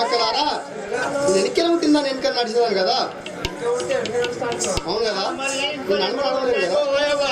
అక్కలారా వెనక్కి ఉంటుందా వెనక నడిచేదాను కదా అవును కదా నడవలేదు కదా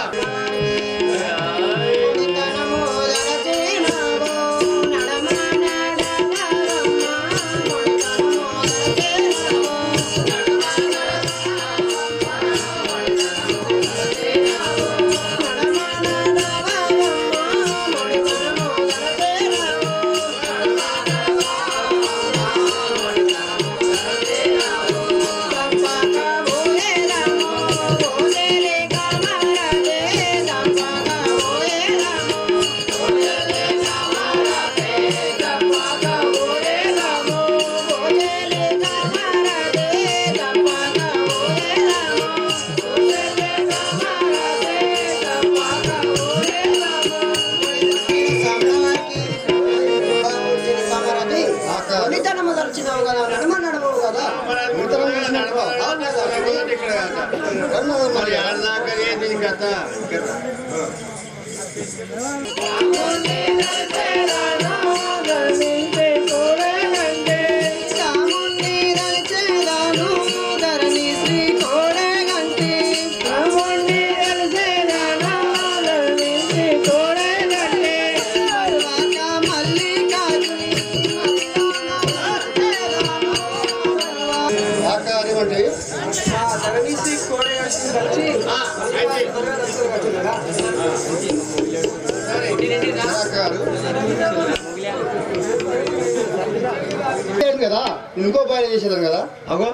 కదా ఇంకో బాయ్ చేసేదాం కదా అగో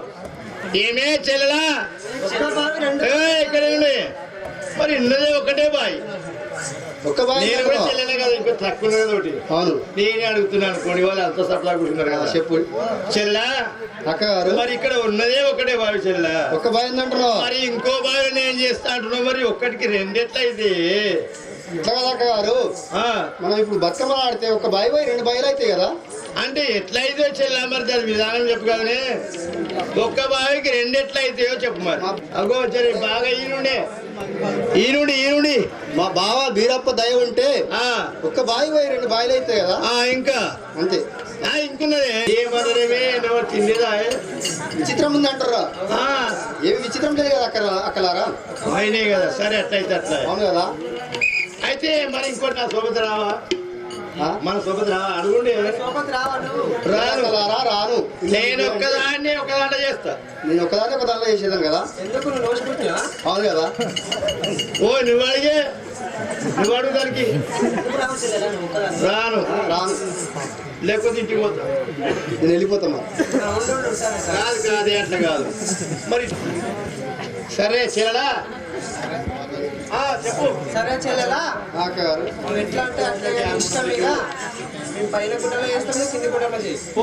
ఏమే చెల్లెలా ఇక్కడ మరి ఇన్నదే ఒకటే బాయ్ ఒక్క బాయ్ చెల్లెలే కదా ఇంకో తక్కువ ఒకటి అవును నేనే అడుగుతున్నాను కొన్ని వాళ్ళు అంత సప్లా కూర్చున్నారు కదా చెప్పు చెల్లె అక్క గారు మరి ఇక్కడ ఉన్నదే ఒకటే బావి చెల్లె ఒక్క బాయ్ అంటున్నావు మరి ఇంకో బావి నేను చేస్తా అంటున్నావు మరి ఒక్కటికి రెండెట్లయితే అక్క గారు మనం ఇప్పుడు బతుకమ్మ ఆడితే ఒక బావి పోయి రెండు బావిలు అవుతాయి కదా అంటే ఎట్లయితే చెల్లా మరి దాని విధానం చెప్పు కదనే ఒక్క బావికి రెండెట్లయితాయో చెప్పు మరి అగో సరే బాగా ఈనుడి మా బావ బీరప్ప దయ ఉంటే ఒక్క బావి పోయి రెండు బావిలు అవుతాయి కదా ఇంకా అంతే ఇంకున్నదే ఏమనరేమే తినేదా విచిత్రం ఉంది అంటారా ఏమి విచిత్రం లేదు కదా అక్కలారా అయినే కదా సరే అట్లయితే అట్లా అవును కదా అయితే మరి ఇంకోటి నా సోబతి రావా మన సోబతి రావా అడుగుండి రాను నేను ఒక్కదాన్ని ఒకదాంట్లో చేస్తా నేను ఒక్కదాన్ని ఒక దాంట్లో చేసేదాను కదా అవును కదా ఓ నువ్వు అడుగు దానికి రాను లేకపోతే ఇంటికి పోతా నేను వెళ్ళిపోతామా కాదు అట్లా కాదు మరి సరే చెల్లెలా చెప్పు సరే చెల్లెలా నువ్వు ఎట్లా అంటే అట్లా ఇష్టం మీద మేము పైన గుడ్డలో చేస్తాము కింది గుడ్డలో చేస్తాం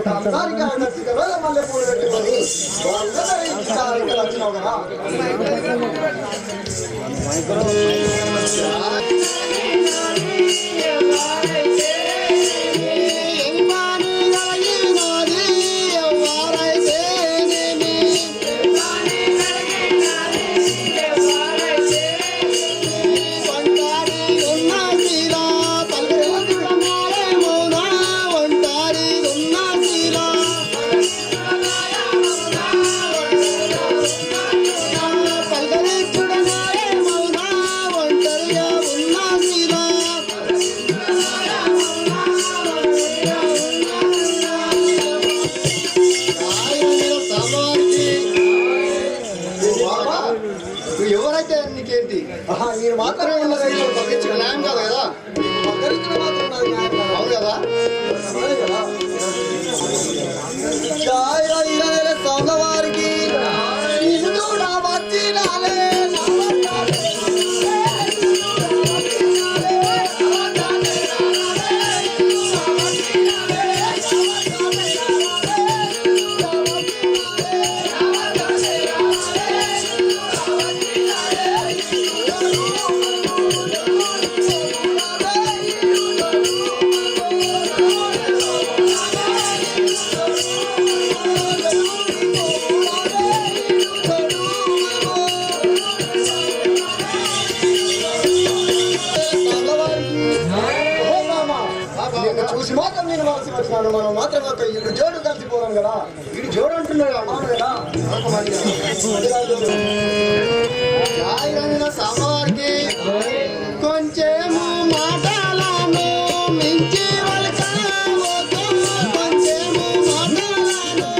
అందరికీ ఆకర్షికలో మళ్ళీ పూలు పెట్టుకొని వాళ్ళందరూ ఇక్కడ వచ్చినావు కదా. ఎవరైతే నీకేంటి నేను మాత్రమే న్యాయం కాదు కదా. అవును కదా. స్వామివారికి వచ్చి రాలే చూసి మాత్రం నేను వాల్సి వచ్చినాను. మనం మాత్రం ఒక ఇల్లు జోడు కలిసిపోదాం కదా. వీడు జోడు అంటున్నాడు. అవును కదా. సామవారికి కొంచెము మాటలను మించి కొంచెము మాటలను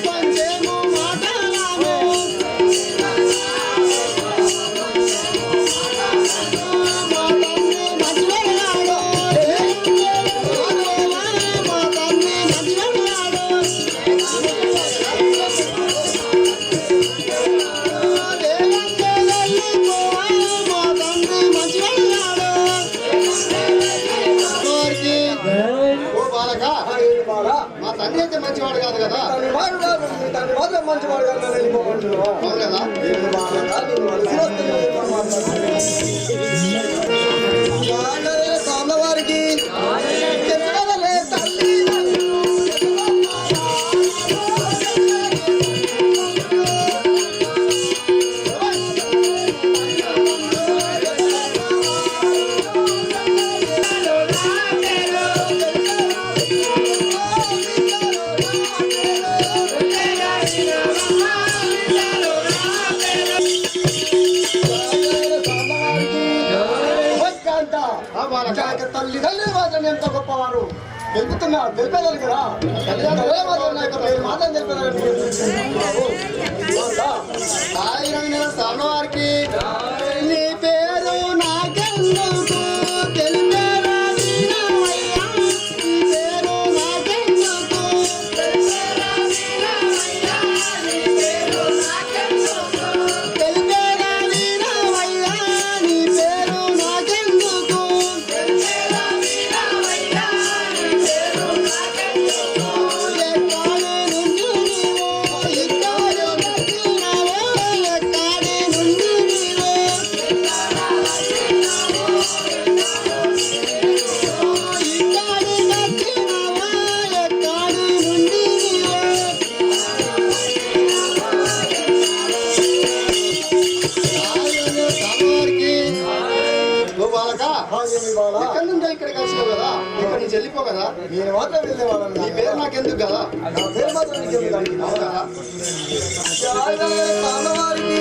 కొంచెము మాటలను మా తండ్రి అయితే మంచివాడు కాదు కదా. తండ్రి మాత్రం మంచివాడు కదా. అవును కదా. స్వామివారికి తల్లిదండ్రులు మాత్రం ఎంత గొప్పవారు తెలుపుతున్నారు. తెలిపేదారు కదా. తల్లిదండ్రులు మాత్రం మాత్రం తెలిపేదారు. స్వామివారికి నీ పేరు నాకెందుకు తెలిపేరా వీణమయ్యా, నీ పేరు నాకెందుకు తెలిపేరా వీణమయ్యా, నీ పేరు నాకెందుకు తెలిపేరా వీణమయ్యా, నీ పేరు నాకెందుకు తెలిపేరా వీణమయ్యా, నీ పేరు నాకెందుకు ఎక్కడి నుండి నీవు ఎక్కడి వచ్చినావో ఎక్కడి నుండి నీవు ఎక్కడి నుండి ఇక్కడికి వచ్చినావు కదా. ఇక్కడ నుంచి వెళ్ళిపో కదా. నేను మాత్రం వెళ్ళేవాళ్ళని. నీ పేరు నాకెందుకు కదా. నా పేరు మాత్రం నీకెందుకు అవును కదా. స్వామివారికి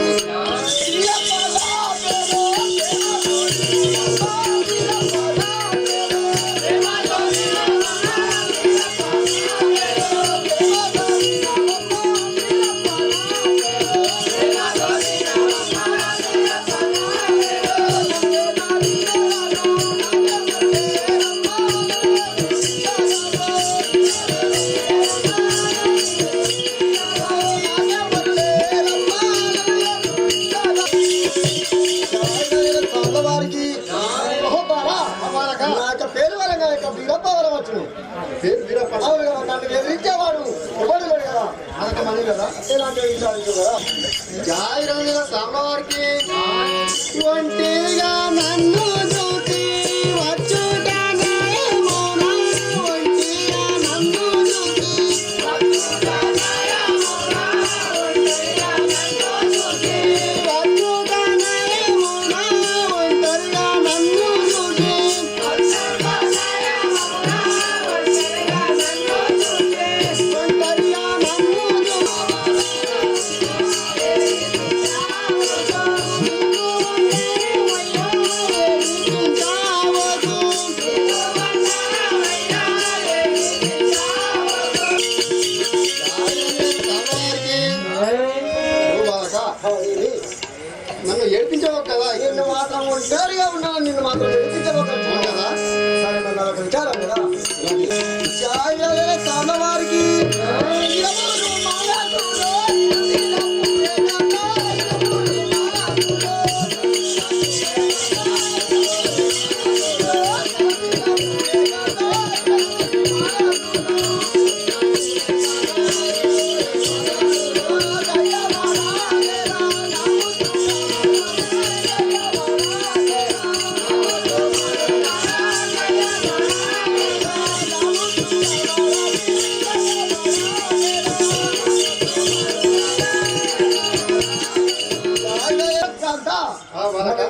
పేరు వీరప్ప. అవును కదా, నన్ను ఎదిరించేవాడు ఎవడు లేడు కదా, అదొక మనీ కదా. ఇలాంటి విషయాలు కదా. జాయి రంగుల సాంబవారికి ఒంటిగా నన్ను చూసి వచ్చుటనే మౌన, ఒంటిగా నన్ను చూసి వచ్చుటనే మౌన, ఒంటిగా నన్ను చూసి వచ్చుటనే మౌన, ఒంటరిగా నన్ను చూసి వచ్చుటనే మౌన, ఒంటరిగా నన్ను చూసి ఒంటరిగా నన్ను నన్ను ఏడిపించావు కదా. నిన్ను మాత్రం ఒంటరిగా ఉన్నాను, నిన్ను మాత్రం ఎదిరించబోతున్నాను కదా. సరే, నన్ను అదొక విచారం కదా. జాయిల సాంబవారికి ఎవరు మాలాసులో,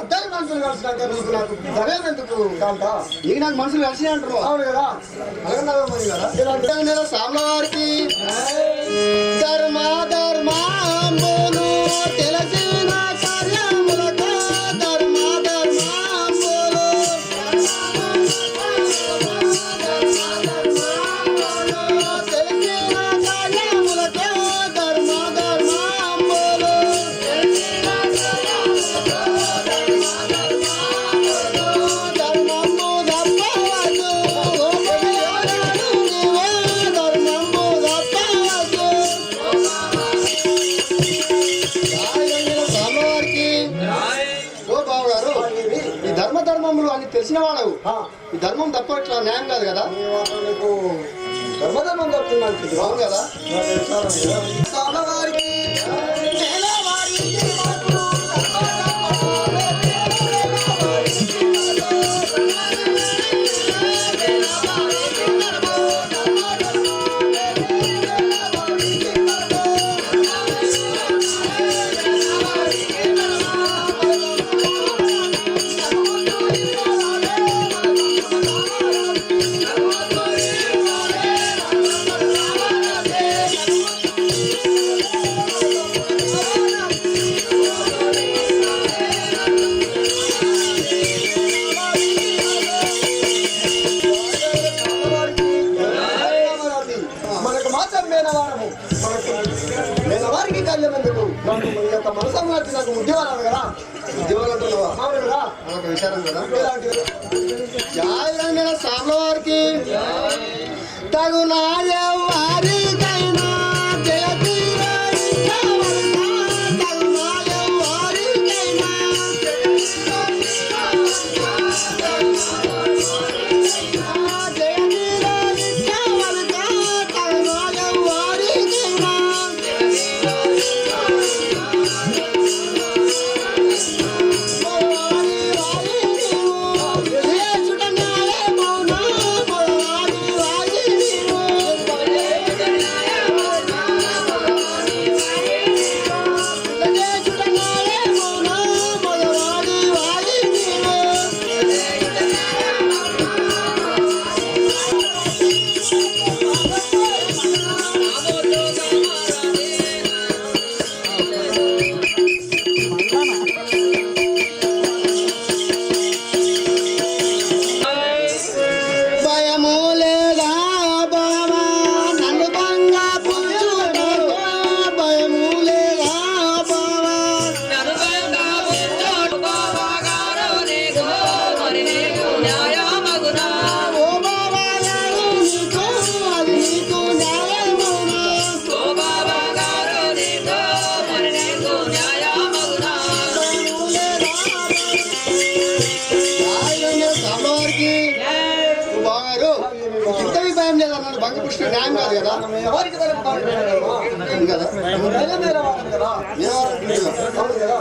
ఇద్దరు మనుషులు కలిసినాక నీకు నాకు ధనం ఎందుకు కాంత? నీకు నాకు మనుషులు కలిసి అంటారు. అవును కదా, అలాగే కదా. ఇలాంటి సాంబవారికి ధర్మ ధర్మాంబులు తెలిసిన కార్యములకు ధర్మ ధర్మాంబులు తెలిసిన కార్యములకు ధర్మ ధర్మాంబులు ధర్మము తప్పవద్దు, ధర్మము తప్పవద్దు. సాంబవారికి ఓ బాబు గారు, ఈ ధర్మములు అని తెలిసిన వాళ్ళవు. ఈ ధర్మం తప్పట్లా న్యాయం కాదు కదా. నీకు ధర్మధర్మం చెప్తున్నాను. అవును కదా. సాంబవారికి మనకు మాత్రం మేనవారము, మనకు మేనవారికి కళ్యాణం ఎందుకు? నాకు మీ యొక్క మనసం వచ్చి నాకు ఉద్యోగాలు కదా. ఉద్యోగాలు అంటున్నావా? అవును కదా, అదొక విచారం కదా. ఇలాంటివి జాయి రంగుల సాంబవారికి తగునా ఎవరికైనా జయతీరా ఇష్టవరనా, తగునా ఎవరికైనా జయతీరా ఇష్టవరనా, తగునా ఎవరికైనా వారి వారి నీవు, ఏ చుటనాలే మౌన, వారి వారి నీవు. పంచపుష్టి న్యాయం కాదు కదా ఎవరికి అవును కదా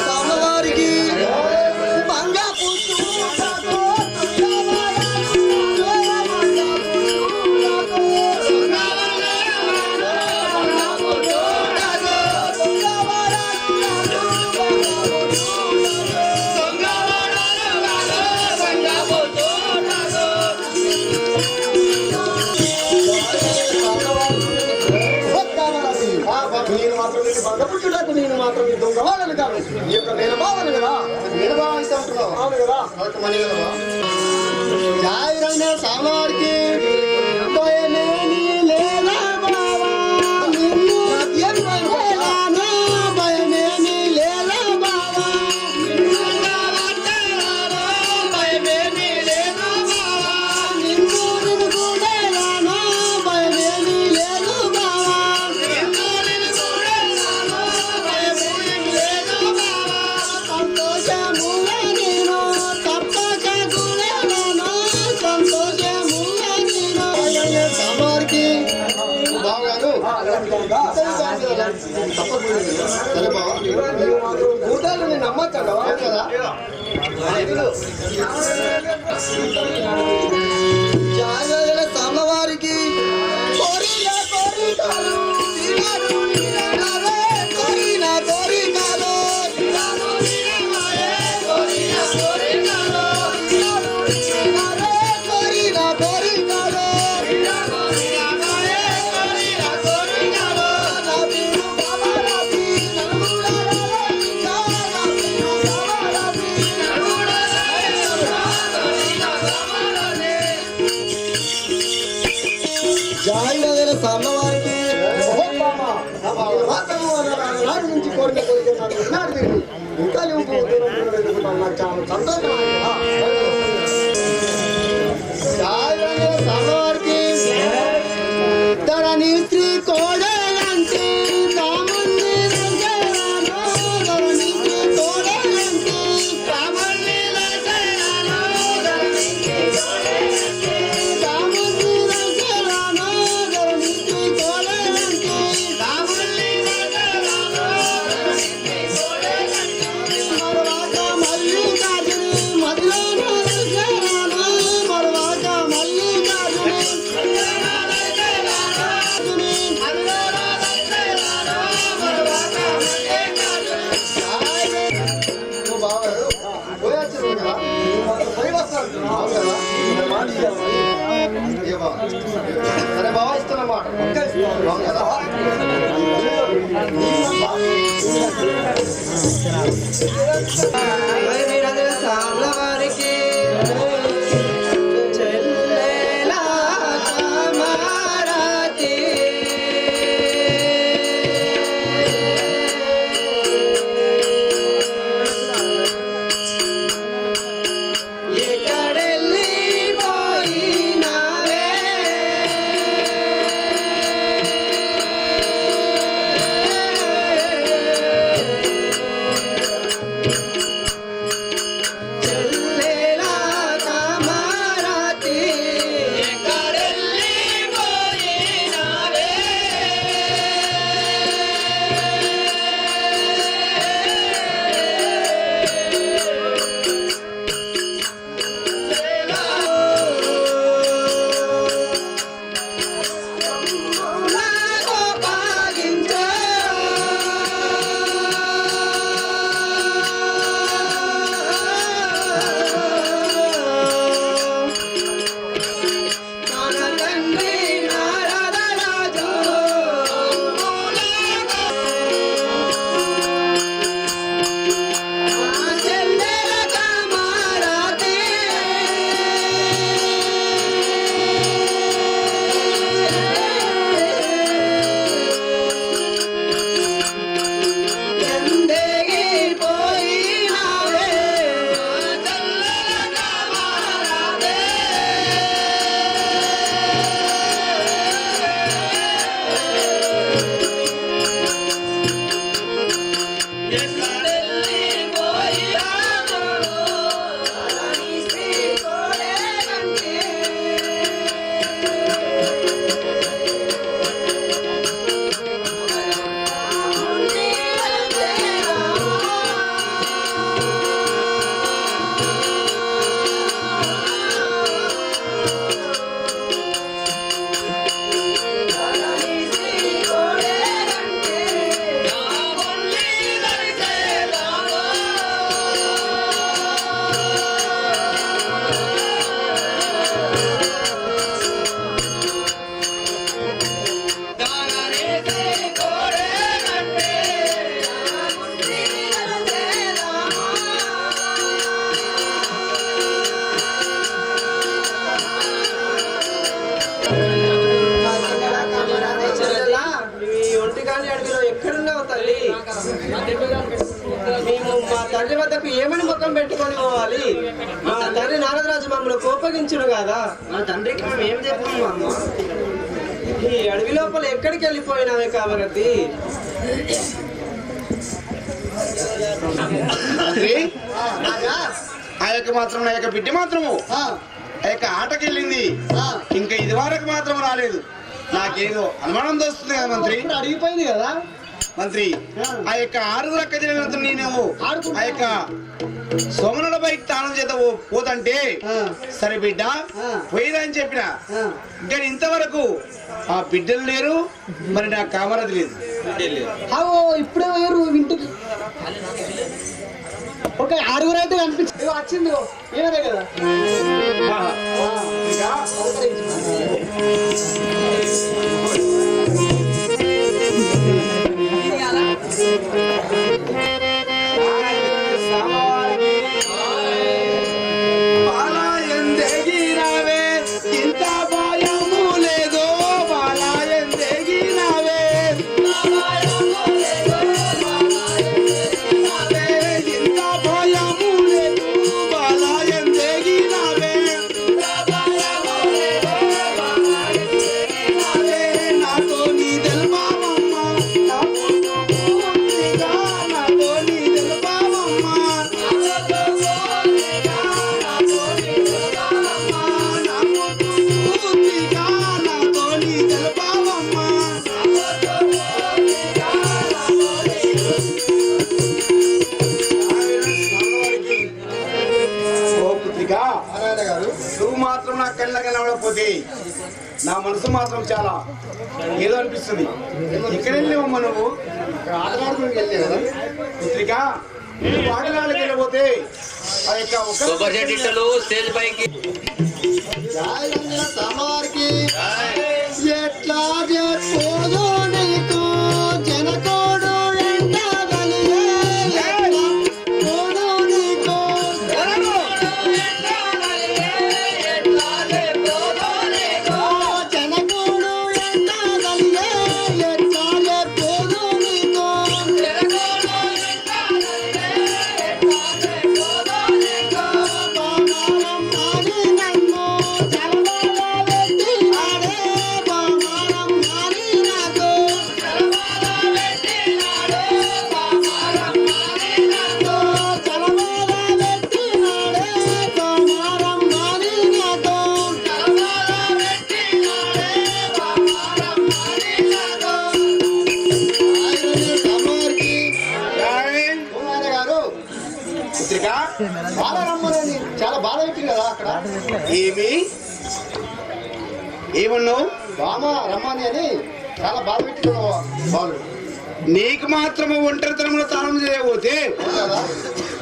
స్వామివారికి నేను మాత్రం ఈ దొంగ వాళ్ళని కాదు ఈ యొక్క నేను బావను కదా నేను భావిస్తా ఉంటున్నావు అవును కదా అదొక మనీ కదా జాయి రైన సామవారికి భయమేమీ లేదా బావా నిన్ను ఏం భయం? భయమేమీ లేదా బావా భయమేమీ లేదా బావా నిన్ను కూడేలానా భయమేమీ లేదు బావా నిన్ను కూడేలానా భయమేమీ లేదు బావా సంతోషముగా నేను తప్పక కూడేలానా సంతోషముగా నేను సామవారికి బావగారు సరే బావా భూతాలు నేను నమ్మచ్చండి కదా జాగరణ సామవారికి కోరిన కోరికలు తీరను నీరనవే కోరిన కోరికలు తీరను నీరనవే కోరిన కోరికలు తీరను నీరనవే కోరిన కోరికలు తీరను నీరనవే కోరిన కోరికలు నబీను బాబారాతి నలుగురాలే నబీను బాబారాతి జాయిన సామవారికి నాటి నుంచి కోరిక కోరుకున్నాడు ఇంకా నాకు చాలా సంతోషం జాయిన సామవారికి ధరణి శ్రీ కోడలంటే కామన్ని రసరాను ధరణి శ్రీ కోడలంటే కామన్ని రసరాను ధరణి శ్రీ కోడలంటే కామన్ని రసరాను ధరణి శ్రీ కోడలంటే కామన్ని రసరాను ధరణి శ్రీ కోడలంటే మరవాక మల్లికార్జుని మదిలోన రసరాను మరవాక మల్లికార్జుని సరే బాగా ఇస్తున్నమాట సామవారికి చెల్లెలా కామారాతి ఎక్కడెళ్ళి పోయినావే మేము మా తండ్రి వద్దకు ఏమని ముఖం పెట్టుకొని పోవాలి? మా తండ్రి నారదరాజు మమ్మల్ని కోపగించుడు కదా. మా తండ్రికి మేము ఏం చెప్పాము అమ్మ? ఈ అడవి లోపల ఎక్కడికి వెళ్ళిపోయినావే కామరతి? మంత్రి ఆ యొక్క మాత్రం నా యొక్క బిడ్డ మాత్రము ఆ యొక్క ఆటకి వెళ్ళింది. ఇంకా ఇది వరకు మాత్రం రాలేదు. నాకేదో అనుమానం తోస్తుంది కదా మంత్రి. అడిగిపోయింది కదా మంత్రి. ఆ యొక్క 6 అక్క చెల్లెలతో నేను ఆ యొక్క సోమనుల బైక్ తానం చేత పోతంటే సరే బిడ్డ పోయిరా అని చెప్పిన. కానీ ఇంతవరకు ఆ బిడ్డలు లేరు, మరి నా కామరది లేదు. ఇప్పుడే వేరు ఇంటికి ఒక 6 అయితే కనిపించింది. వచ్చింది ఏమదే కదా. నువ్వు మాత్రం నా కళ్ళ కనబడకపోతే నా మనసు మాత్రం చాలా ఏదో అనిపిస్తుంది. ఇక్కడ వెళ్ళేవమ్మా నువ్వు? ఆటలాడుకుని వెళ్ళే కదా పుత్రిక. నువ్వు ఆటలాడికి వెళ్ళబోతే ఆ యొక్క స్టేజ్ పైకి ఎట్లా చెప్పోదో నీకు జనకోడు చాలా బాధ పెట్టింది కదా అక్కడ. ఏమన్నావు? బామ రమ్మని అని చాలా బాధ పెట్టింది బాలు. నీకు మాత్రము ఒంటరితనంలో తానం చేయబోతే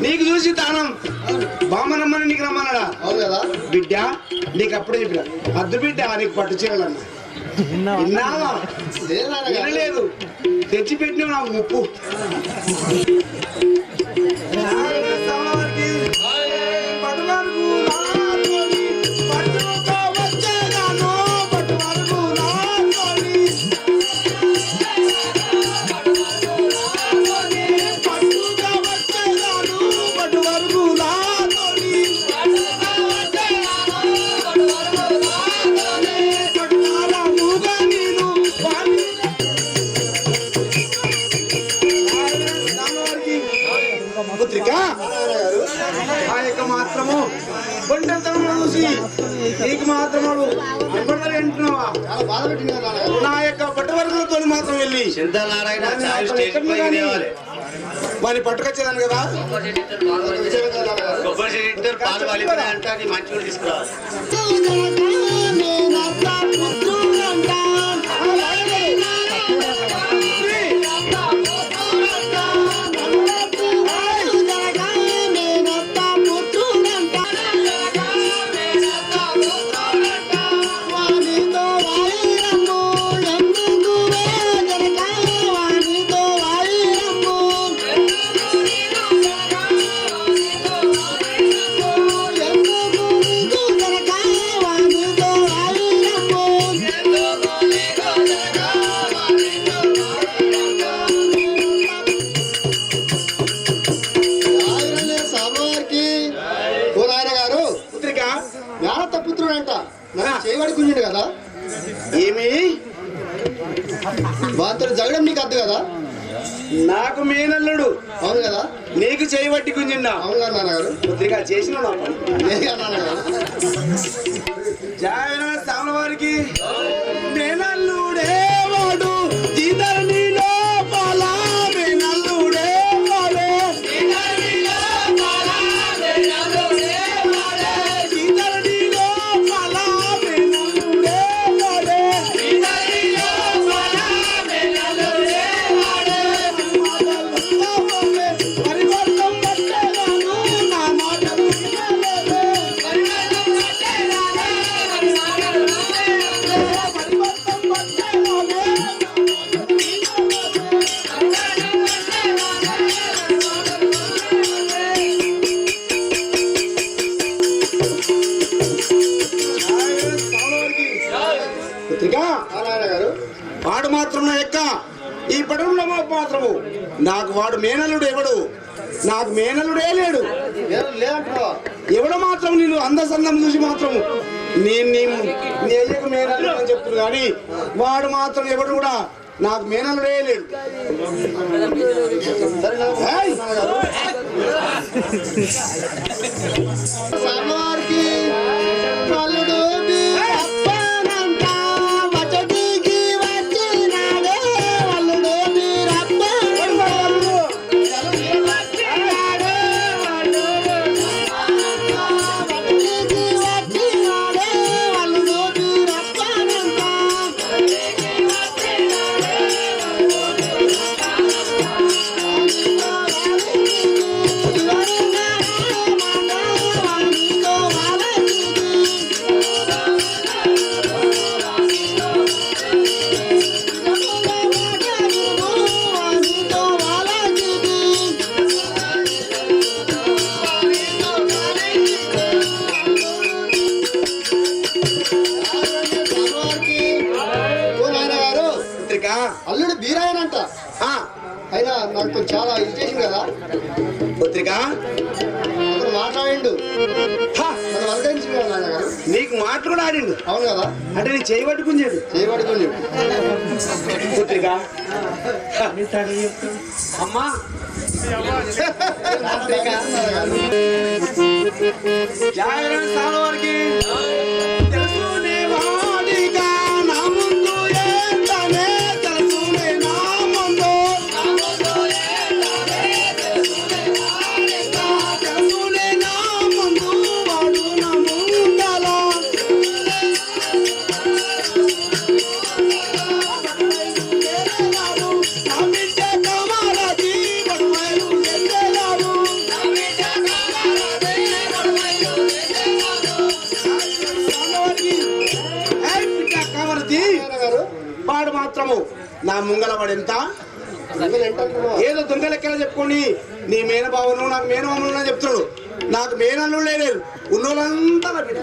నీకు చూసి తానం బామనమ్మని నీకు రమ్మన్నాడా? అవును కదా బిడ్డ. నీకు అప్పుడే చెప్పిన అద్దు బిడ్డ నీకు పట్టు చీరలన్నా విన్నావా? వినలేదు. తెచ్చిపెట్టిన నాకు ముప్పు. ఆ యొక్క మాత్రము ఒంటరితనంలో చూసి నీకు మాత్రము ఎప్పటివరకు వింటున్నావా? నా యొక్క పట్టువర్గంతో మాత్రం వెళ్ళి వాడిని పట్టుకొచ్చేదాను కదా. పాలు అంటే మంచి తీసుకురావాలి. ఎందుకు చేయబడి గుంజిండు కదా, ఏమి వాంతో జగడం నీకు అద్దు కదా. నాకు మేనల్లుడు అవును కదా, నీకు చేయబట్టి గుంజిండా. అవును కదా నాన్నగారు, కొద్దిగా చేసిన లేదు కదా నాన్నగారు. సామల వారికి మేనల్లుడే వాడు జీతరణి లోపల మేనల్లుడే వాడు జీతరణి లోపల మేనల్లుడే వాడు జీతరణి లోపల మేనల్లుడే వాడు జీతరణి లోపల మేనల్లుడే వాడు పరివర్తం పట్టేదాను నా మాటలు వినలేదే పరివర్తం పట్టేదాను నాన్నగారు వాడు మాత్రం నా యొక్క ఈ పడంలో మాత్రము నాకు వాడు మేనల్లుడు ఎవడు, నాకు మేనల్లుడే లేడు. లేదంటున్నావా? ఎవడు మాత్రం నేను అందసందం చూసి మాత్రము నేను నీ అయ్యకు మేనల్లుడు అని చెప్తున్నా కానీ వాడు మాత్రం ఎవడు కూడా నాకు మేనల్లుడే లేడు. ఏయ్! సామవారికి అల్లుడు వీరప్పనంట, వచటికి వచ్చినాడే అల్లుడు వీరప్పనంట. వచటికి వచ్చినాడే అల్లుడు వీరప్పనంట. పుత్రిక, అల్లుడు బీరాయనంట. ఆ, అయినా నాకు చాలా ఇది చేసింది కదా, పుత్రిక, అతను మాట్లాడిండు, హా, నన్ను వలకరించింది కదా నాన్నగారు. నీకు మాటలు కూడా ఆడిండు అవును కదా, అంటే నీ చేయబట్టుకుంటాడు. చేయబడుతుంది. పుత్రిక, హ, అమ్మా జాగ్రత్త సాలవారికి తెలుసునే వాడిగా నా ముందు ఏంటనే తెలుసునే నా ముందు తెలుసునే నా ముందు వాడు నా ముందల నా బిడ్డ కమలది బడువైలు ఎల్లెలాడు వాడు మాత్రము నా ముంగల వాడు ఎంత ఏదో దొంగ లెక్కలు చెప్పుకొని నీ మేనబావను నాకు మేనమామను చెప్తున్నాడు. నాకు మేనల్లు లేదు, ఉన్నోళ్ళంతా నా బిడ్డ.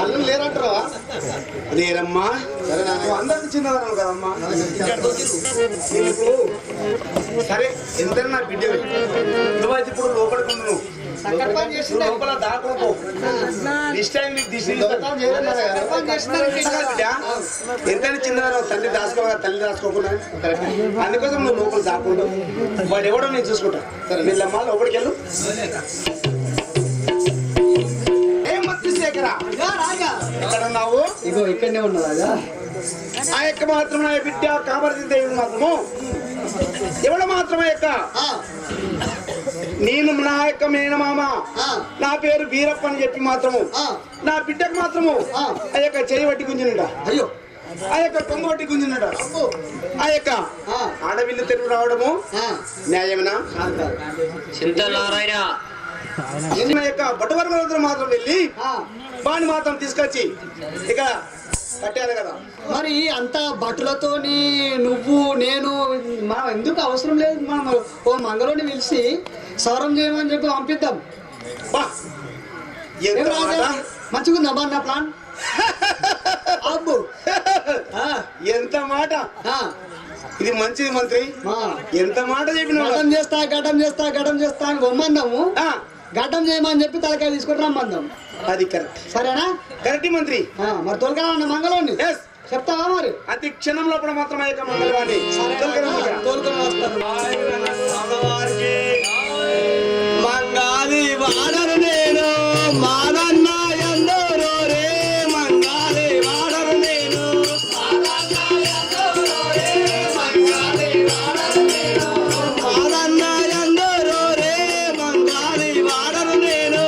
అల్లుడు లేరంటారా? లేరమ్మా, నువ్వు అందరికి చిన్నదాను కదమ్మా. నేను ఇప్పుడు సరే ఎంత నా బిడ్డ నువ్వైతే ఇప్పుడు లోపలికి ఉండు. నువ్వు లోపల దాకోపో. దిస్ టైం నీకు దిశ ఎంతైనా చిన్నదాను తండ్రి దాచుకోగా తల్లి దాచుకోకుండా అందుకోసం నువ్వు లోపల దాక్కుండు. వాడు ఎవడో నేను చూసుకుంటా. సరే వీళ్ళమ్మా లోపలికి వెళ్ళు. ఏం మత్తి శేఖరా ఎక్కడ ఉన్నావు? ఇగో ఇక్కడనే ఉన్నదా? ఆ యొక్క మాత్రం నా బిడ్డ కామరతి దేవుడు మాత్రము ఎవడ మాత్రమే యొక్క నేను నా యొక్క మేనమామ నా పేరు వీరప్ప అని చెప్పి మాత్రము నా బిడ్డకు మాత్రము ఆ యొక్క చేయి వట్టి గుంజినట. అయ్యో, ఆ యొక్క కొంగ వట్టి గుంజినట. ఆ యొక్క ఆడవిల్లు తెలుగు రావడము న్యాయమేనా? చింతనారాయణ నా యొక్క బట్టవర్గంతో మాత్రం వెళ్ళి వాడిని మాత్రం తీసుకొచ్చి ఇక కట్టారు కదా. మరి అంత బట్టలతోని నువ్వు నేను మనం ఎందుకు అవసరం లేదు, మనం ఓ మంగళని పిలిచి సవరం చేయమని చెప్పి పంపిద్దాం. బా, ఎంత ఏం రాజా? మాట? మంచిగుందా బా నా ప్లాన్? అబ్బు ఎంత మాట! ఆ, ఇది మంచిది మంత్రి, ఆ. ఎంత మాట చెప్పిన గడ్డం చేస్తా గడ్డం చేస్తా గడ్డం చేస్తా అని బొమ్మందాము, గడ్డం చేయమని చెప్పి తలకాయ తీసుకొని రమ్మందాం. అది కరెక్ట్ సరేనా కరెక్ట్ మంత్రి. మరి తోలుకురా మంగళవాడిని ఎస్ చెప్తావా మరి? అతి క్షణం లోపల మాత్రం ఆ యొక్క మంగళవాణి తోలుకొని వస్తాను. మంగాలి వాడరు నేను మాదన్న ఎందరో రే మంగాలి వాడరు నేను మాదన్న ఎందరో రే మంగాలి వాడరు నేను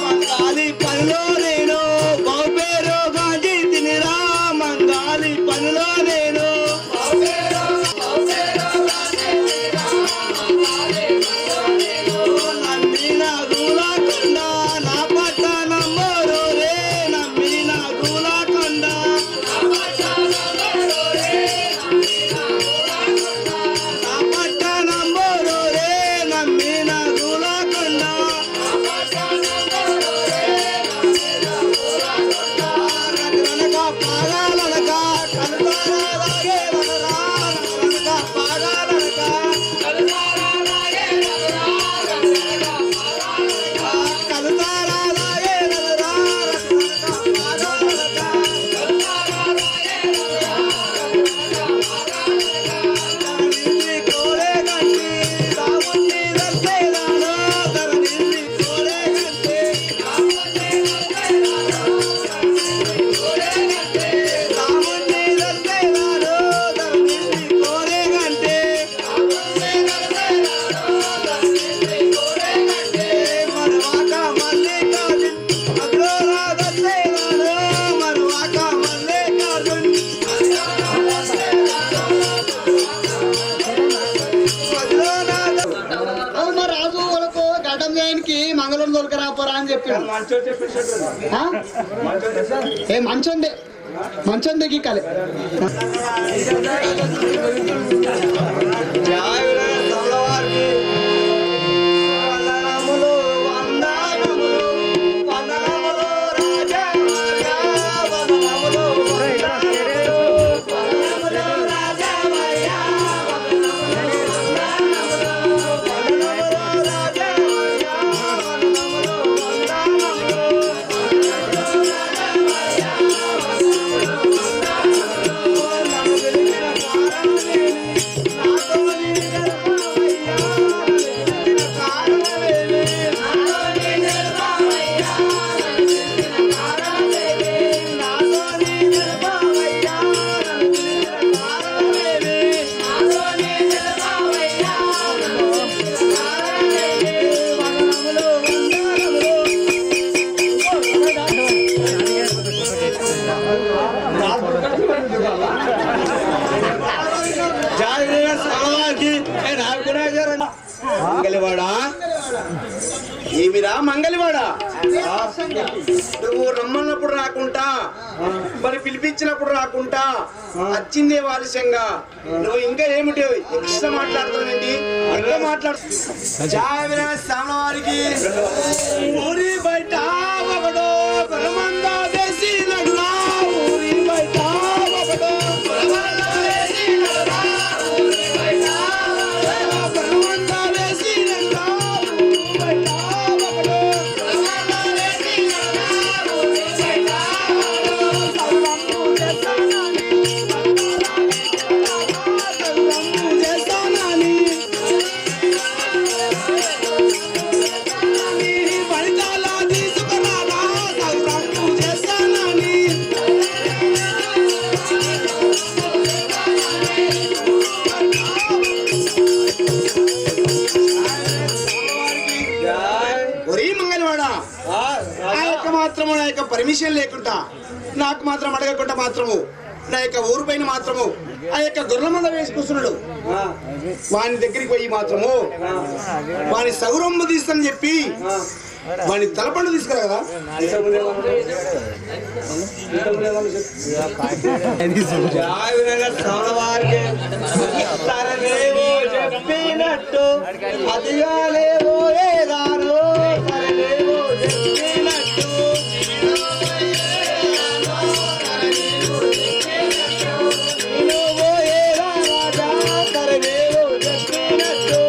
మంగాలి పనిలో నేను బహుపేరు గాంజీ తినిరా మంగాలి పనిలో నేను నమ్మిన గులకొండ నా పట్ట నమ్మరు రే నమ్మిన గులకొండ నా పట్ట నమ్మరు రే నమ్మిన గులకొండ రనక పాగాలనక కలుతారాగే రనరా రనక పాగాలనక కలుతారాగే రనరా కోరే గంటి రాముని దర్శనాలు ధరణి కోరే గంటి రాముని దర్శనాలు ధరణి కోరే గంటి మరువాక మల్లికార్జున్ అగ్రోరా దర్శనాలు మరువాక మల్లికార్జున్ అవును మరి రాజు వాళ్ళకు గడ్డం చేయడానికి మంగళవారం తోలుకురాపోరా అని చెప్పాడు. ఏ మంచందే మంచం దిక్కాలి. వందనములు వందనములు వందనములు రాజా వందనములు వందనములు రాజా మంగళవాడా ఏమిరా మంగళవాడా నువ్వు రమ్మన్నప్పుడు రాకుంటా మరి పిలిపించినప్పుడు రాకుంటా వచ్చిందే ఆలస్యంగా నువ్వు ఇంకా ఏమిటి ఎక్స్ట్రా మాట్లాడుతావేంటి ఇంకా మాట్లాడు సామవారికి ఊరి బయట ఒకడో బలమంద దేశీ నడురా ఊరి బయట ఒకడో బలమంద దేశీ నడురా ఊరి బయట బలమంద దేశీ నడురా ఊరి బయట ఒకడో బలమంద దేశీ నడురా ఊరి బయట సర్వము చేస్తానని సర్వము చేస్తానని ఫలితాల తీసుకురాలా సర్వము చేస్తానని ఒరే మంగళవాడ ఆ యొక్క మాత్రము నా యొక్క పర్మిషన్ లేకుండా నాకు మాత్రం అడగకుండా మాత్రము నా యొక్క ఊరు పైన మాత్రము ఆ యొక్క గొర్రెల మంద వేసి కూర్చున్నాడు. వాని దగ్గరికి పోయి మాత్రము వాని సౌరమ్మ తీస్తానని చెప్పి వాని తలపండు తీసుకురా కదా. చెప్పినట్టు అదిగా లేవో ఏదారో సరేలేవో చెప్పినట్టు నువ్వు ఏదా రాజా సరేలేవో చెప్పినట్టు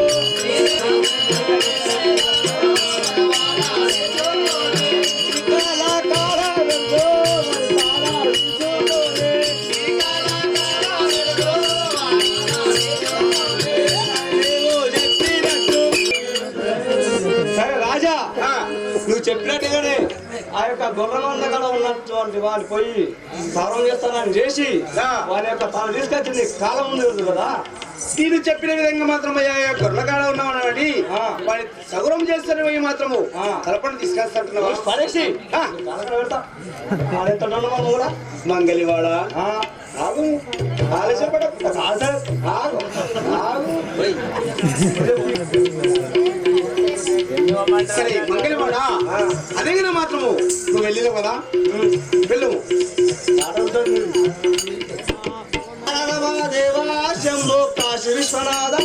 సరే రాజా, నువ్వు చెప్పినట్టుగానే ఆ యొక్క గొర్రెమంద కాడ ఉన్నటువంటి వాడిని పోయి సర్వం చేస్తానని చేసి వారి యొక్క తాను తీసుకొచ్చింది కాలం ఉంది కదా. నేను చెప్పిన విధంగా మాత్రం గొర్రెకాడ ఉన్నామని వాడి సగురం చేస్తాను పోయి మాత్రము కలపని తీసుకొస్తాంటున్నావా? పడేసి పెడతా కూడా మంగళివాడ ఆగు, ఆలస్యపడ ఆగు ఆగు. సరే మంగళివాడ, అదే కదా మాత్రము నువ్వు వెళ్ళినావు కదా, వెళ్ళము. దేవా శంభో కాశీ విశ్వనాథ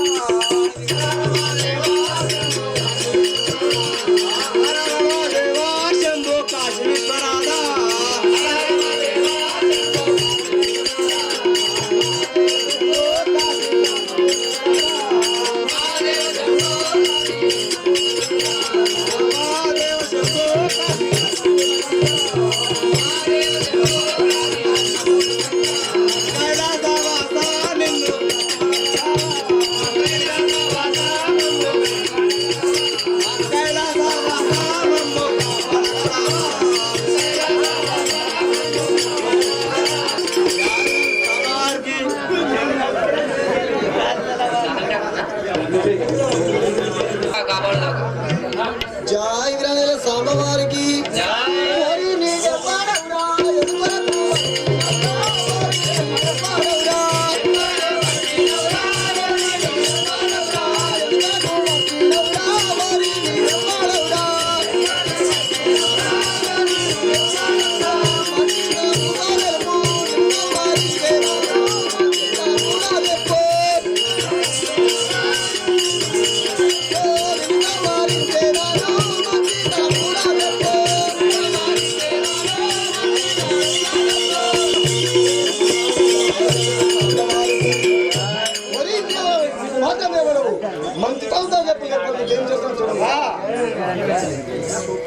దేవా శంభో కాశీ విశ్వనాథ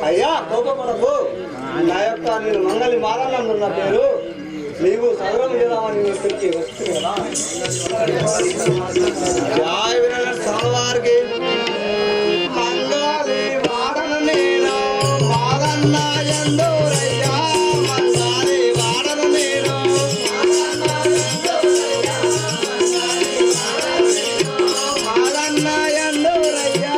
అయ్యా కోపపడకు. నా యొక్క నేను మంగళి మారాలన్న నా పేరు నీవు సగరం చేద్దామని ఇక్కడికి వస్తుంది కదా. జాయ్ వినల సావారికి మంగళి వాడన నేను మాదన్న ఎందోరయ్యా మంగళి వాడన నేను మాదన్న ఎందోరయ్యా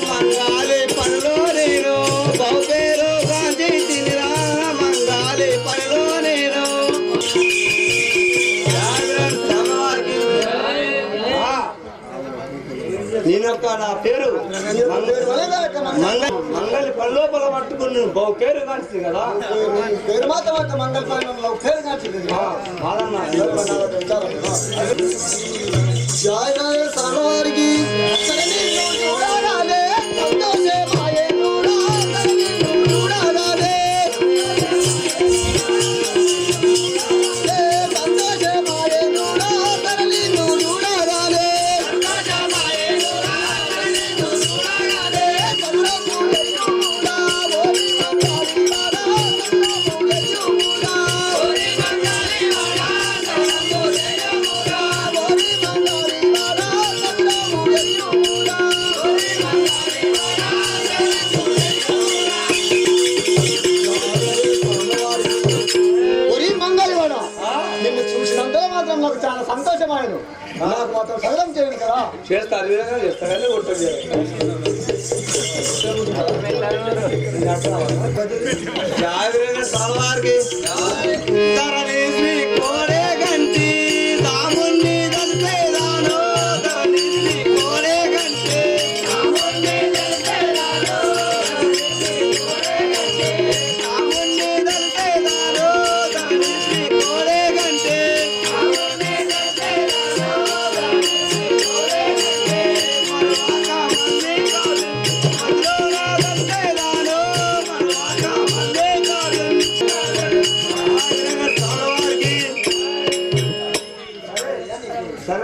మంగాలి పనిలో నేను బహుపేరు గాంధీ తినిరా మంగాలి పనిలో నేను నేను యొక్క నా పేరు మంగళి పని లోపల పట్టుకుని నేను బహు పేరు కాంచింది కదా. పేరు మాత్రం మంగళ పని పేరు కాంచింది సారవారికి నిన్ను చూసినందుకు మాత్రం నాకు చాలా సంతోషమైన నాకు మాత్రం సగం చేయండి కదా. చేస్తారు చేస్తారని కోడే గంటి రాముణ్ణి దల్పేదాను కోడే గంటి రాముణ్ణి దల్పేదాను కోడే గంటి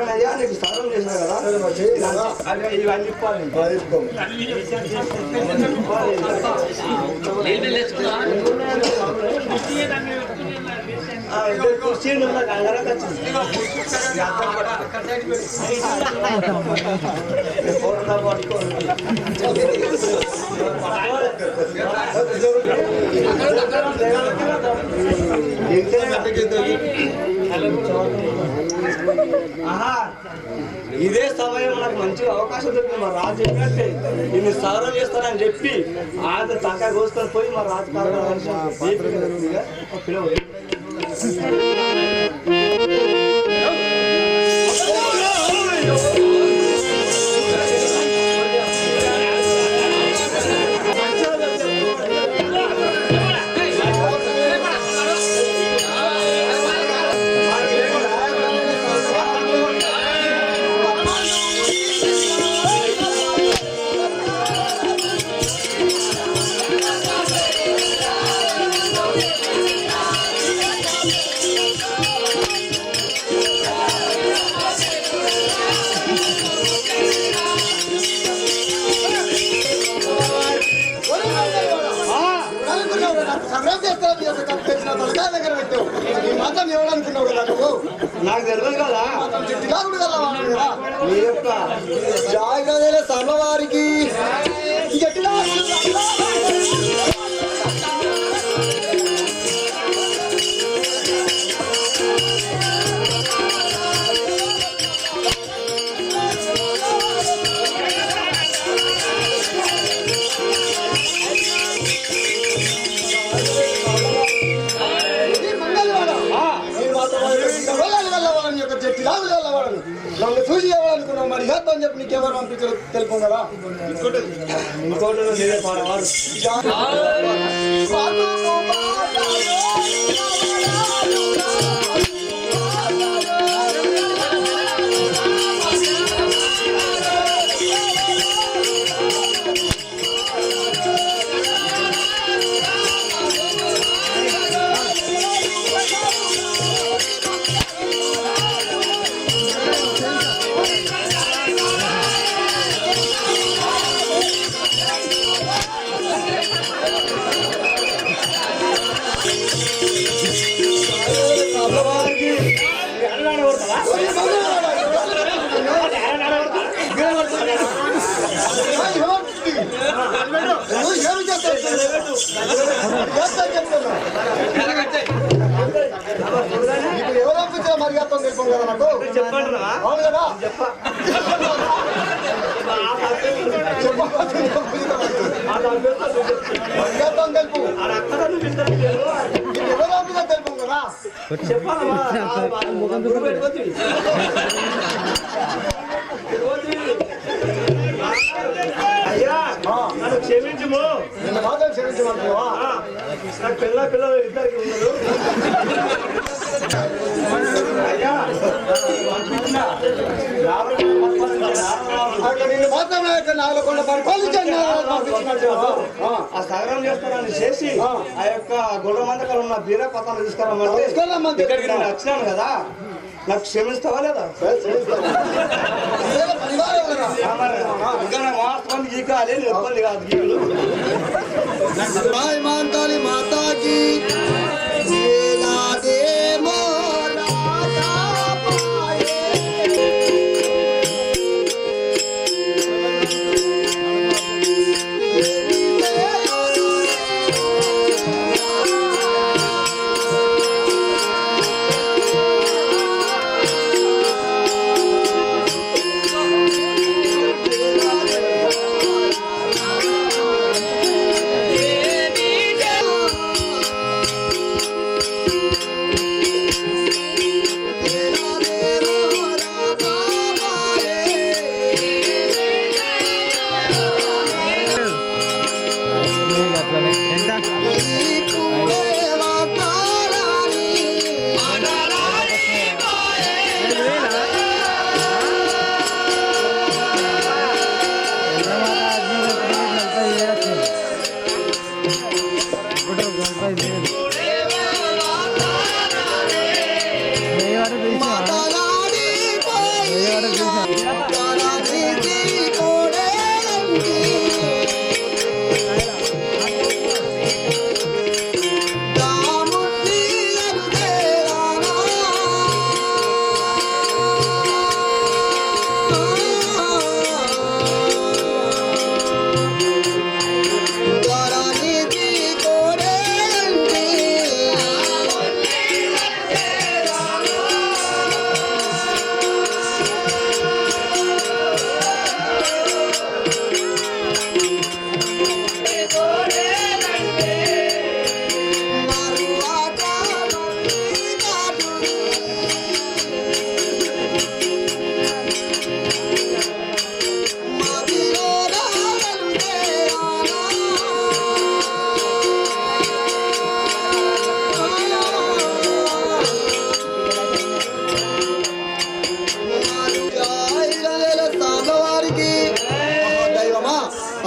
సరేనయ్యా నీకు సారం చేసినా కదా అదే ఇవన్నీ ఇవ్వాలి కుర్చీలు కంగారా ఇదే సమయం నాకు మంచి అవకాశం దొరికింది. మా రాజు ఏంటంటే ఇన్ని సారం చేస్తానని చెప్పి ఆయన తక్క కోసుకొని పోయి మా రాజకారణ పిలవ నాకు తెలియదు కదా నీ యొక్క జాగ్రత్త సర్వవారికి గట్టిగా నన్ను చూసి ఇవ్వాలనుకున్నావు మరి అని చెప్పి నీకెవరు పంపించారు తెలుపు కదా ఇంకోటి నేనే పాడవాడు ఎవరు పంపించారు మరి తెలుపు కదా నాకు చెప్పండి అవును కదా తెలుపు ఎవరు పంపించారు తెలుపు కదా అయ్యా నన్ను క్షమించము నిన్న మాత్రం క్షమించమంటున్నావా నాకు పిల్లలు ఇద్దరికి ఉన్నారు అయ్యా అక్కడ నిన్ను మాత్రం నాగలకొండ పరిపాలించండి ఆ సగరం చేస్తానని చేసి ఆ యొక్క గొడవ మందకలు ఉన్న బీర పత్రాలు తీసుకురమ్మంటే ఇక్కడికి నేను వచ్చినాను కదా నాకు క్షమిస్తావా లేదా ఇంకా వాస్తవాన్ని గీకాలి ఇబ్బంది కాదు గీకులు మాంతాలి మాతాకి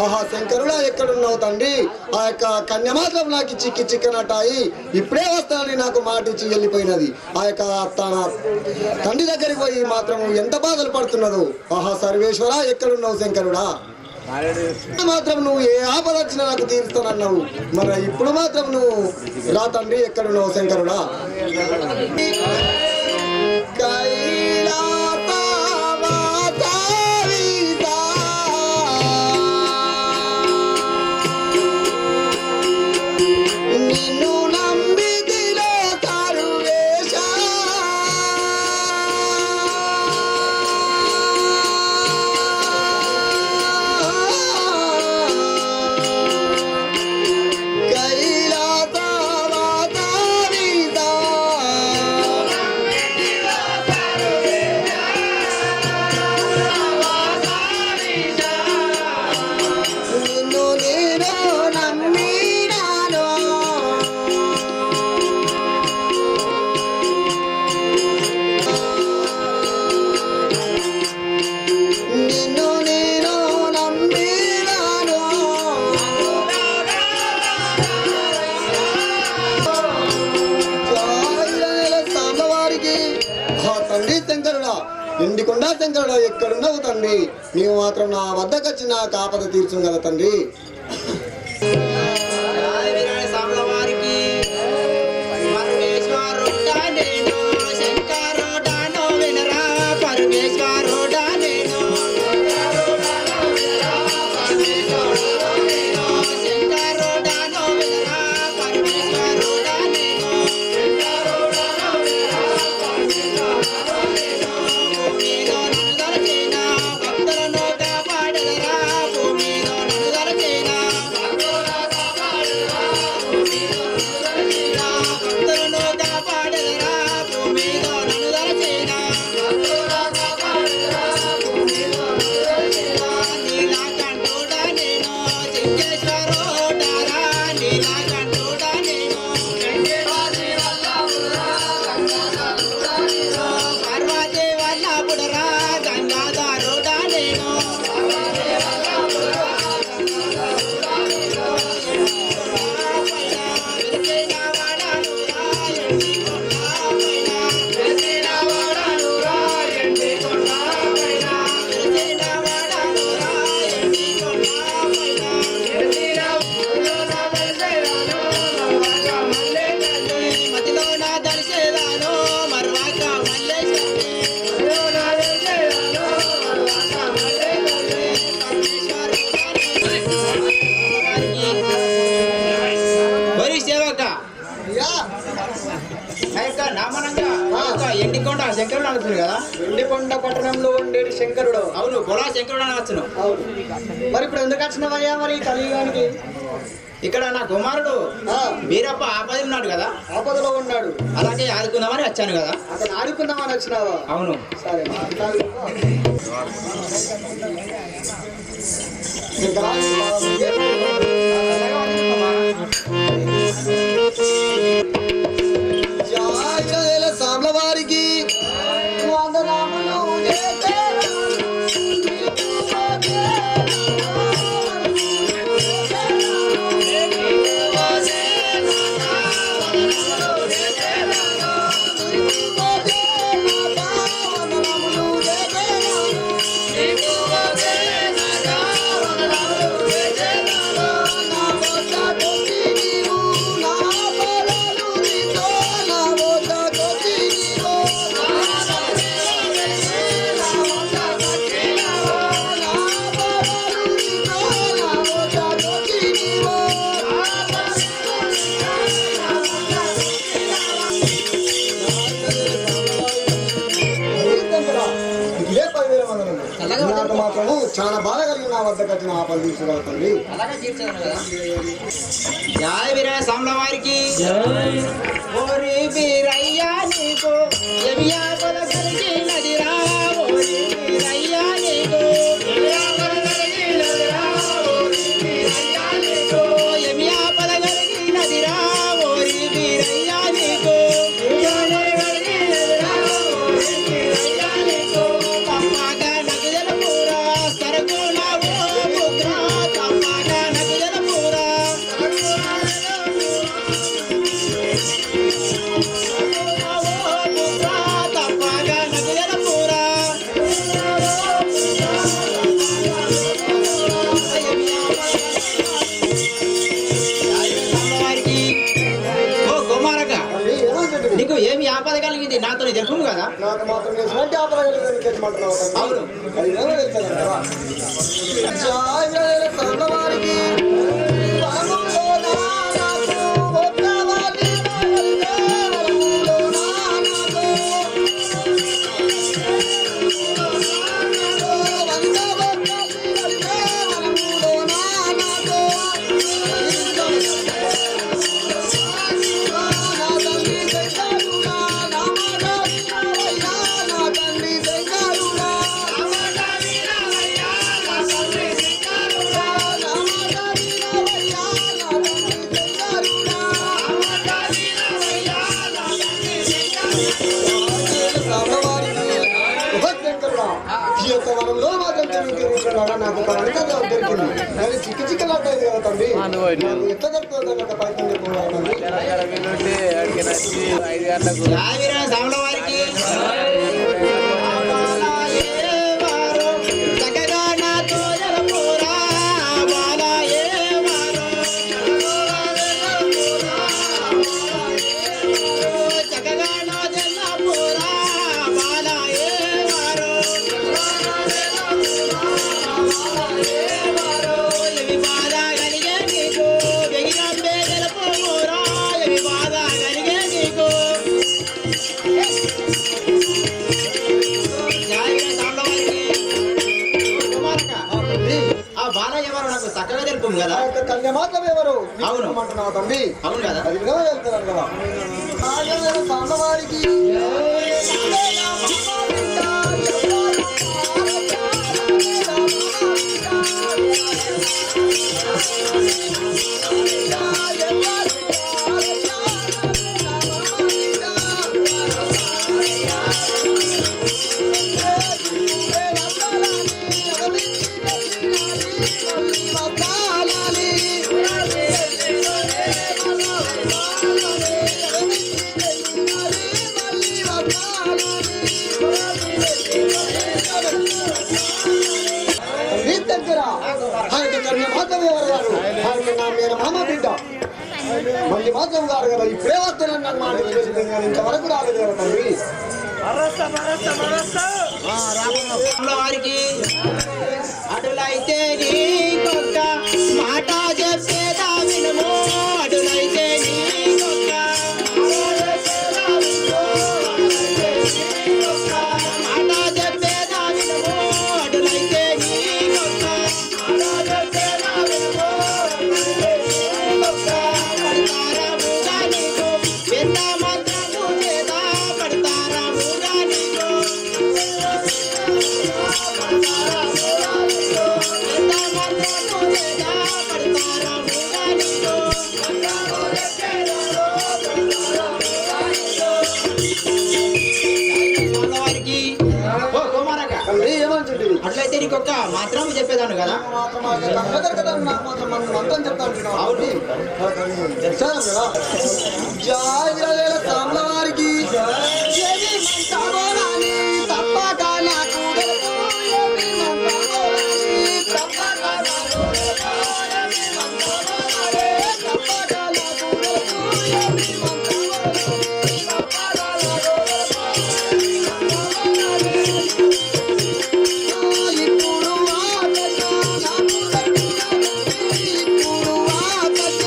ఆహా శంకరుడా ఎక్కడున్నావు తండ్రి? ఆ యొక్క కన్య మాత్రం నాకు చిక్కనట్టాయి ఇప్పుడే వస్తానని నాకు మాట ఇచ్చి వెళ్ళిపోయినది. ఆ యొక్క తన తండ్రి దగ్గరికి పోయి మాత్రం ఎంత బాధలు పడుతున్నదో. ఆహా సర్వేశ్వర ఎక్కడున్నావు శంకరుడా? మాత్రం నువ్వు ఏ ఆపద వచ్చినా నాకు తీరుస్తానన్నావు, మరి ఇప్పుడు మాత్రం నువ్వు రా తండ్రి ఎక్కడున్నావు శంకరుడా? ఎండికొండా శంకరుడా ఎక్కడున్నావు తండ్రి? నీవు మాత్రం నా వద్దకు వచ్చి నా ఆపద తీర్చును కదా తండ్రి. ఎండికొండ శంకరుడు అనొచ్చును కదా. ఎండికొండ పట్టణంలో ఉండేది శంకరుడు. అవును, బొలా శంకరుడు అనవచ్చును. అవును, మరి ఇప్పుడు ఎందుకు వచ్చినవయ్యా మరి కలియుగానికి? ఇక్కడ నా కుమారుడు వీరప్ప ఆపద ఉన్నాడు కదా, ఆపదలో ఉన్నాడు. అలాగే ఆదుకుందామని వచ్చాను కదా. అతను ఆడుకుందామని వచ్చినావా? అవును. సరే సాంబ్ల వారికి వందనాములు నాకు మాత్రము చాలా బాధ కలిగి నా వద్దకు వచ్చిన ఆపలు తీసుకురా తండ్రి. జయ వీర సాంబ వారికి ఓరి వీరయ్యా నీకు ఎవియా పద కలిగినదిరా ఓరి వీరయ్యా నీకు ఎవియా పద కలిగినదిరా ఓరి వీరయ్యా నీకు ఎవియా పద కలిగినదిరా ఓరి వీరయ్యా నీకు ఎవియా కలిగినదిరా ఓరి వీరయ్యా నీకు తమ్మగ నగజల పూరా సరకుణ ఓ పుత్ర తమ్మగ నగజల పూరా తండ్రి, ఏమంటుంది? నీకు ఏమి ఆపద కలిగింది నాతో తెలుపు కదా. నాకు మాత్రం ఎటువంటి ఆపద కలిగిందని చెప్పమంటున్నావు తండ్రి? అవును. అది ఏమో తెలుసా? జయ వీర సాంబ వారికి ఈ యొక్క వనంలో మాత్రం తిరుగుతున్నాడా నాకు ఒక వనిత దొరికింది. కానీ చిక్కు చిక్కలాటైంది కదా తండ్రి. నాకు ఎట్లా దొరుకుతుందని ఒక ప్రయత్నం చెప్పుకున్నాను తండ్రి. జావిర సామల వారికి చక్కగా నాతో జలపూరా బాలాయే వారు చక్కగా నా జలపూరా బాలాయే వారు ఎవి బాధ కలిగే నీకు వెగిరంబే జలపూరా ఎవి బాధ కలిగే నీకు జాయిగా సాంబ వారికి కుమారక ఆ బాలయ్య ఎవరు నాకు చక్కగా తెలుపు కదా. ఆ యొక్క కన్య మాత్రం ఎవరు అవును. అంటున్నావు తండ్రి? అవును కదా. అది విధంగా వెళ్తున్నాను కదా. ఆగలేరు సాంబ వారికి నీ దగ్గర ఆ యొక్క కన్య మాత్రం ఎవరు గారు? ఆ యొక్క నా మీద మామ బిడ్డ మళ్ళీ మాత్రం గారు కదా. ఇప్పుడే వస్తున్నాను నాకు మాట చేసింది కానీ ఇంతవరకు రాలేదు కదా తండ్రి. సాంబ వారికి అటులైతే నీకొక్క మాట చెప్పేదా వినుము అటులైతే నీకొక్క మాట చెప్పేదా వినుము అటులైతే నీకొక్క పడతారా మూగా నీకు పెద్ద మంత్రము లేదా పడతారా మూగా నీకు తండ్రి ఏమంటుంది? అట్లయితే నీకొక్క మాత్రం చెప్పేదాను కదా. మాత్రం ఆ యొక్క కన్య దొరకదని నాకు మాత్రం మనం మంత్రం చెప్తాను. అవును తెలుసాను కదా. జయ వీర సాంబ వారికి ఏమి మంత్రమో రాని తప్పక నాకు తెలుసు. ఏమి మంత్రమో రాని తప్పక నాకు తెలుసు. ఏమి మంత్రమో రాని తప్పక నాకు తెలుసు. ఏమి మంత్రమో రాని తప్పక నాకు తెలుసు. ఇప్పుడు ఆకట నాకు దొరికినది. ఇప్పుడు ఆకట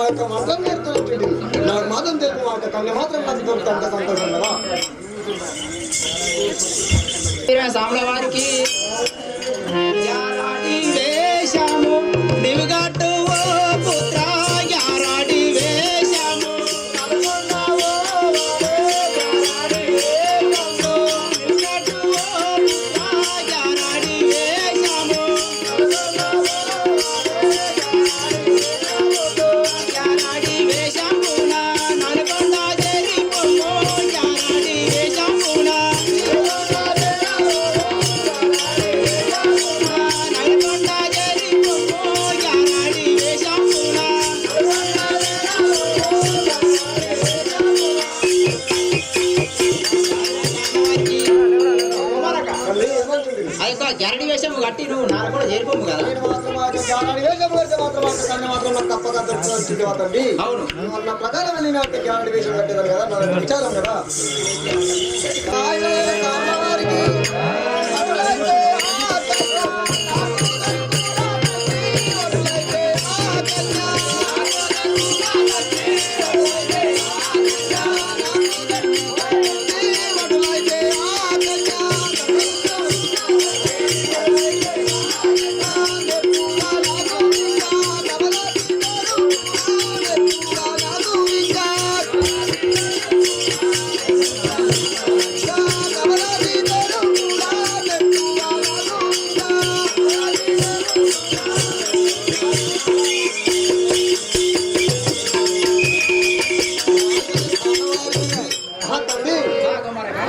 యొక్క మంత్రం నేర్చుకుంటుంది. నాకు మాత్రం తెలుపు, ఆ యొక్క కన్య మాత్రం నాకు దొరుకుతుంది. అంత సంతోషం కదా. సాంబల వారికి యారాడి వేషము దివిగట్టు ఓ పుత్ర యారాడి వేషము నల్గొండవో యారాడి వేషము దివిగట్టు ఓ పుత్ర యారాడి వేషము నల్గొండవో యారాడి వేషమున నల్గొండ దేరి పొమ్మో యారాడి వేషమున తల్లి ఏమంటుంది? అయ్యో గ్యారంటీ వేషము కట్టి నువ్వు నాకు కూడా చేరిపోము కదా. నేను మాత్రం ఆ యొక్క జానాడి వేషం వేస్తే మాత్రం ఆ యొక్క కన్య మాత్రం నాకు తప్పగా దొరుకుతుంది తండ్రి. అవును. అన్న ప్రకారం నేను ఆ యొక్క జానాడి వేషం కట్టేదాను కదా, నా యొక్క విచారం కదా.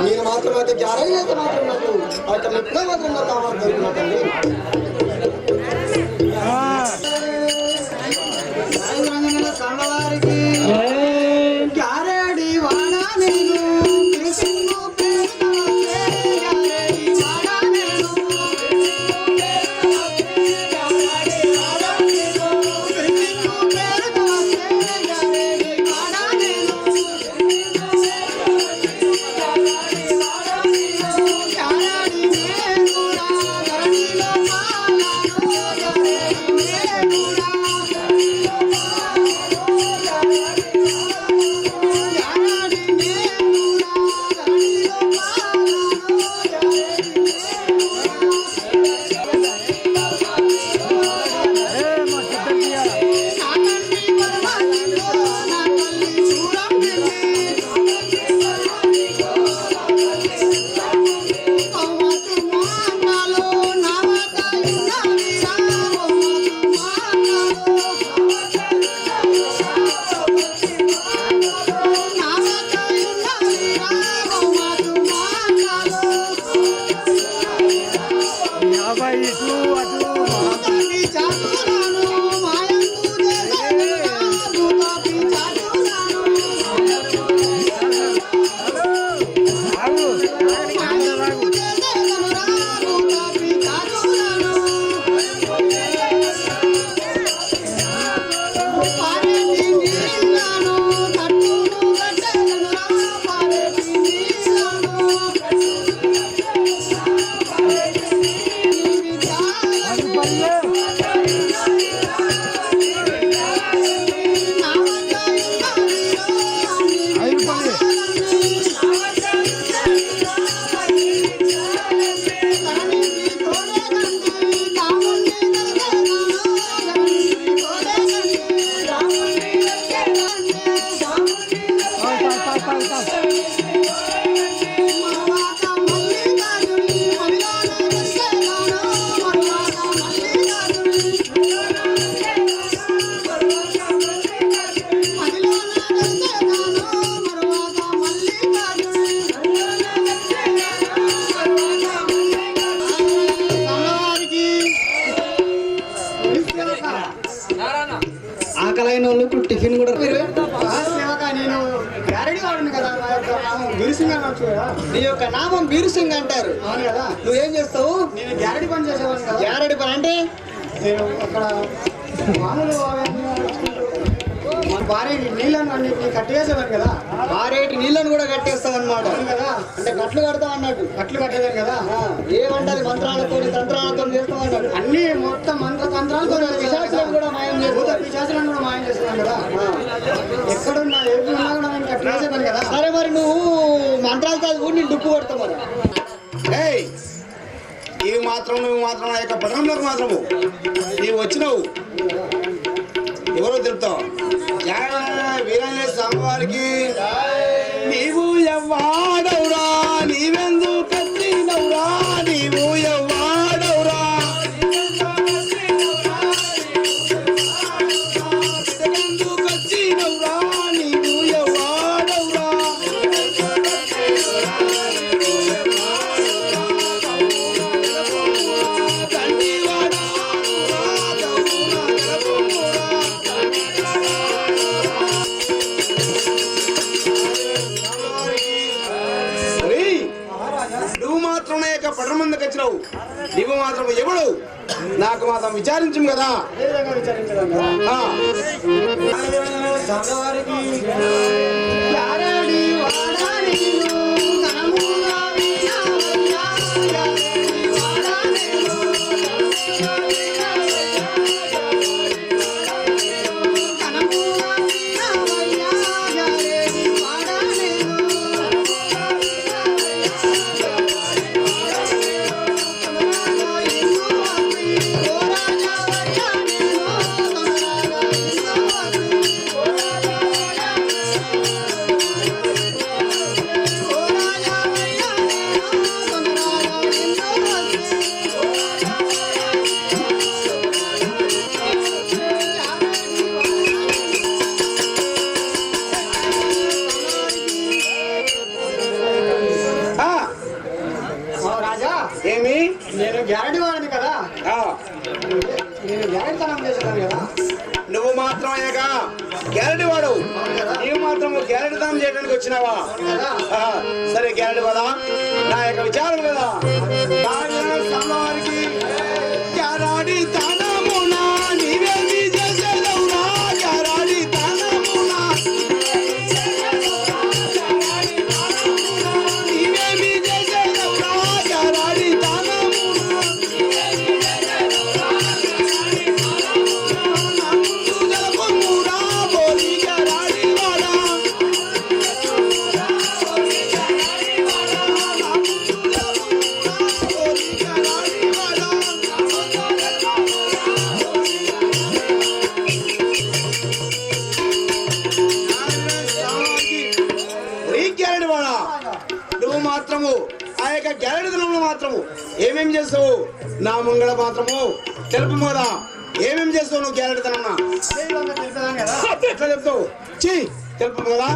నేను మాత్రం అయితే గ్యారెంటీ అయితే మాత్రం నాకు ఆ యొక్క మెట్ల మాత్రం నాకు కావాలి దొరుకుతుందండి. కన్నవారికి గ్యారెంటీ వాడా నేను కృష్ణు ప్రేమకే గ్యారెంటీ వాడా నేను గ్యారెంటీ వాడా నేను కృష్ణు ప్రేమకే గ్యారెంటీ వాడా నేను గ్యారెంటీ నేనురా ధరణిలో మాలాను గ్యారెంటీ నేనురా ఆకలైన వాళ్ళకు టిఫిన్ కూడా నేను గ్యారెంటీ వాడిని కదా నా యొక్క నామం బీరుసింగ్ అని వచ్చు కదా. నీ యొక్క నామం బీరుసింగ్ అంటారు. అవును కదా. నువ్వేం చేస్తావు? నేను గ్యారెంటీ పని చేసేవాడిని కదా. గ్యారెంటీ పని అంటే నేను అక్కడ మామూలు అవన్నీ మన భార్య నీళ్ళను అన్నింటినీ కట్టేసేవాడిని కదా. భారేటి నీళ్ళను కూడా కట్టేస్తావు అనమాట. అవును కదా. అంటే కట్లు కడతావు అన్నట్టు. కట్లు కట్టేదాన్ని కదా. ఏమంటారు మంత్రాలతో తంత్రాలతో చేస్తావు అన్నట్టు. అన్ని మొత్తం మంత్ర తంత్రాలతో పిశాచులను కూడా మాయం చేస్తావు. పిశాచులను కూడా మాయం చేస్తున్నాను కదా. ఎక్కడున్నా ఏది ఉన్నా కూడా నేను కట్టినా చెప్పాను కదా. సరే మరి నువ్వు మంత్రాలు చదువు నేను డుప్పు కొడతావు మరి. ఏయ్ ఇవి మాత్రం నువ్వు మాత్రం ఆ యొక్క పట్టణంలోకి మాత్రము నీవు వచ్చినావు ఎవరో తెలుపుతావు వీరాంజనేయ స్వామి వారికి నీవు ఎవ్వాడవురా నీవెందుకు కత్తినవురా నీవు ఎవ్వాడవురా ఎందుకు కత్తినవురా నీవు ఎవ్వాడవురా నువ్వు మాత్రం పట్టణం ముందుకు వచ్చినావు నువ్వు మాత్రం ఎవడు నాకు మాత్రం విచారించు కదా. ఏమి నేను గ్యారెంటీ వాడిని కదా, నేను గ్యారెంటీ తనం చేసేదాన్ని కదా. నువ్వు మాత్రం గ్యారెంటీ వాడు నీవు మాత్రం గ్యారెంటీ తనం చేయడానికి వచ్చినావా? సరే గ్యారెంటీ కదా నా యొక్క విచారం కదా. వారికి గ్యారెంటీ తనమునా నీవేమి చేసేదవునా గ్యారెంటీ తనమునా నీవేమి చేసేదవునా గ్యారెంటీ తనమునా నందు జలపమురా బోలి గ్యారెంటీ వాడా నువ్వు మాత్రము ఆ యొక్క గ్యారెంటీ మాత్రము ఏమేమి చేస్తావు నా ముంగళ మాత్రము తెలుపు కదా. ఏమేమి చేస్తావు నువ్వు గ్యారెంటీ తనన్నా ఎట్లా చెప్తావు? చీ తెలుపు కదా.